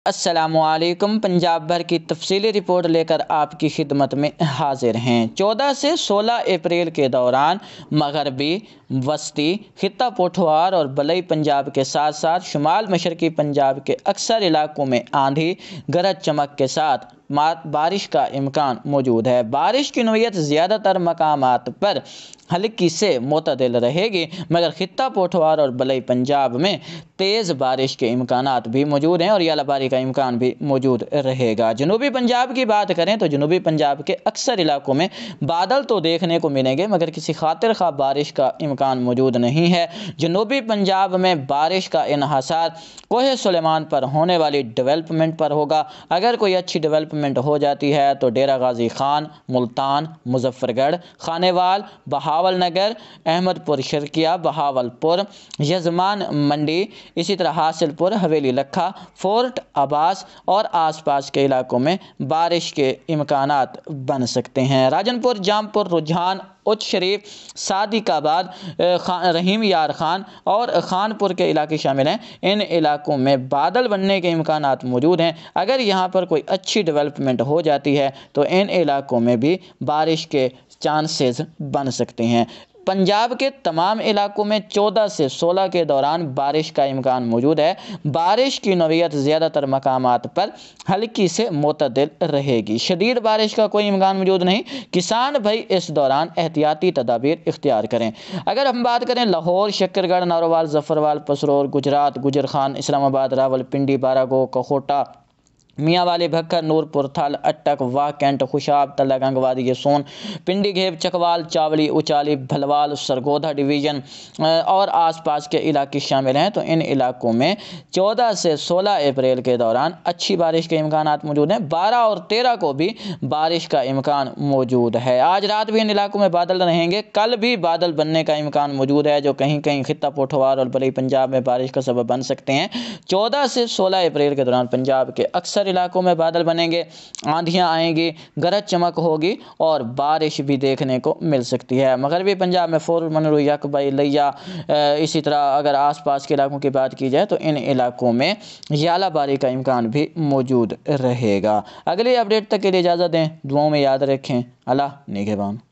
السلام علیکم۔ پنجاب بھر کی تفصیلی رپورٹ لے کر آپ کی خدمت میں حاضر ہیں۔ 14 سے 16 اپریل کے دوران مغربی، وسطی خطہ پوٹھوار اور بلئی پنجاب کے ساتھ ساتھ شمال مشرقی پنجاب کے اکثر علاقوں میں آندھی، گرج چمک کے ساتھ بارش کا امکان موجود ہے۔ بارش کی نوعیت زیادہ تر مقامات پر ہلکی سے معتدل رہے گی، مگر خطہ پوٹھوار اور بلئی پنجاب میں تیز بارش کے امکانات بھی موجود ہیں اور ژالہ باری کا امکان بھی موجود رہے گا۔ جنوبی پنجاب کی بات کریں تو جنوبی پنجاب کے اکثر علاقوں میں بادل تو دیکھنے کو ملیں گے، مگر کسی خاطر خواہ بارش کا امکان موجود نہیں ہے۔ جنوبی پنجاب میں بارش کا انحصار کوہ سلیمان پر ہونے والی ڈیولپمنٹ پر ہوگا۔ اگر کوئی اچھی ڈیولپمنٹ ہو جاتی ہے تو ڈیرہ غازی خان، ملتان، مظفر گڑھ، خانیوال، بہاول نگر، احمد پور شرقیہ، بہاول پور، یزمان منڈی، اسی طرح حاصل پور، حویلی لکھا، فورٹ عباس اور آس پاس کے علاقوں میں بارش کے امکانات بن سکتے ہیں۔ راجن پور، جام پور، رجحان، اچ شریف، صادق آباد، رحیم یار خان اور خان پور کے علاقے شامل ہیں۔ ان علاقوں میں بادل بننے کے امکانات موجود ہیں۔ اگر یہاں پر کوئی اچھی ڈیولپمنٹ ہو جاتی ہے تو ان علاقوں میں بھی بارش کے چانسز بن سکتے ہیں۔ پنجاب کے تمام علاقوں میں 14 سے 16 کے دوران بارش کا امکان موجود ہے۔ بارش کی نوعیت زیادہ تر مقامات پر ہلکی سے معتدل رہے گی۔ شدید بارش کا کوئی امکان موجود نہیں۔ کسان بھائی اس دوران احتیاطی تدابیر اختیار کریں۔ اگر ہم بات کریں لاہور، شکر گڑھ، نارووال، ظفروال، پسرور، گجرات، گجر خان، اسلام آباد، راول پنڈی، باراگو، کہوٹہ، میاں والی بھکر، نورپور، تھل، اٹک، واہ کینٹ، خوشاب، تلہ گنگ، وادی سون، پنڈی گھیب، چکوال، چاوڑی، اچالی، بھلوال، سرگودھا ڈویژن اور آس پاس کے علاقے شامل ہیں۔ تو ان علاقوں میں 14 سے 16 اپریل کے دوران اچھی بارش کے امکانات موجود ہیں۔ 12 اور 13 کو بھی بارش کا امکان موجود ہے۔ آج رات بھی ان علاقوں میں بادل رہیں گے۔ کل بھی بادل بننے کا امکان موجود ہے جو کہیں کہیں خطہ پوٹھوار اور بلئی پنجاب میں بارش کا سبب بن سکتے ہیں۔ 14 سے 16 اپریل کے دوران پنجاب کے اکثر علاقوں میں بادل بنیں گے، آندھیاں آئیں گی، گرج چمک ہوگی اور بارش بھی دیکھنے کو مل سکتی ہے۔ مغربی پنجاب میں فور منرو، یکبئی، لیا، اسی طرح اگر آس پاس کے علاقوں کی بات کی جائے تو ان علاقوں میں ژالہ باری کا امکان بھی موجود رہے گا۔ اگلی اپڈیٹ تک کے لیے اجازت دیں، دعاؤں میں یاد رکھیں۔ اللہ نگہبان۔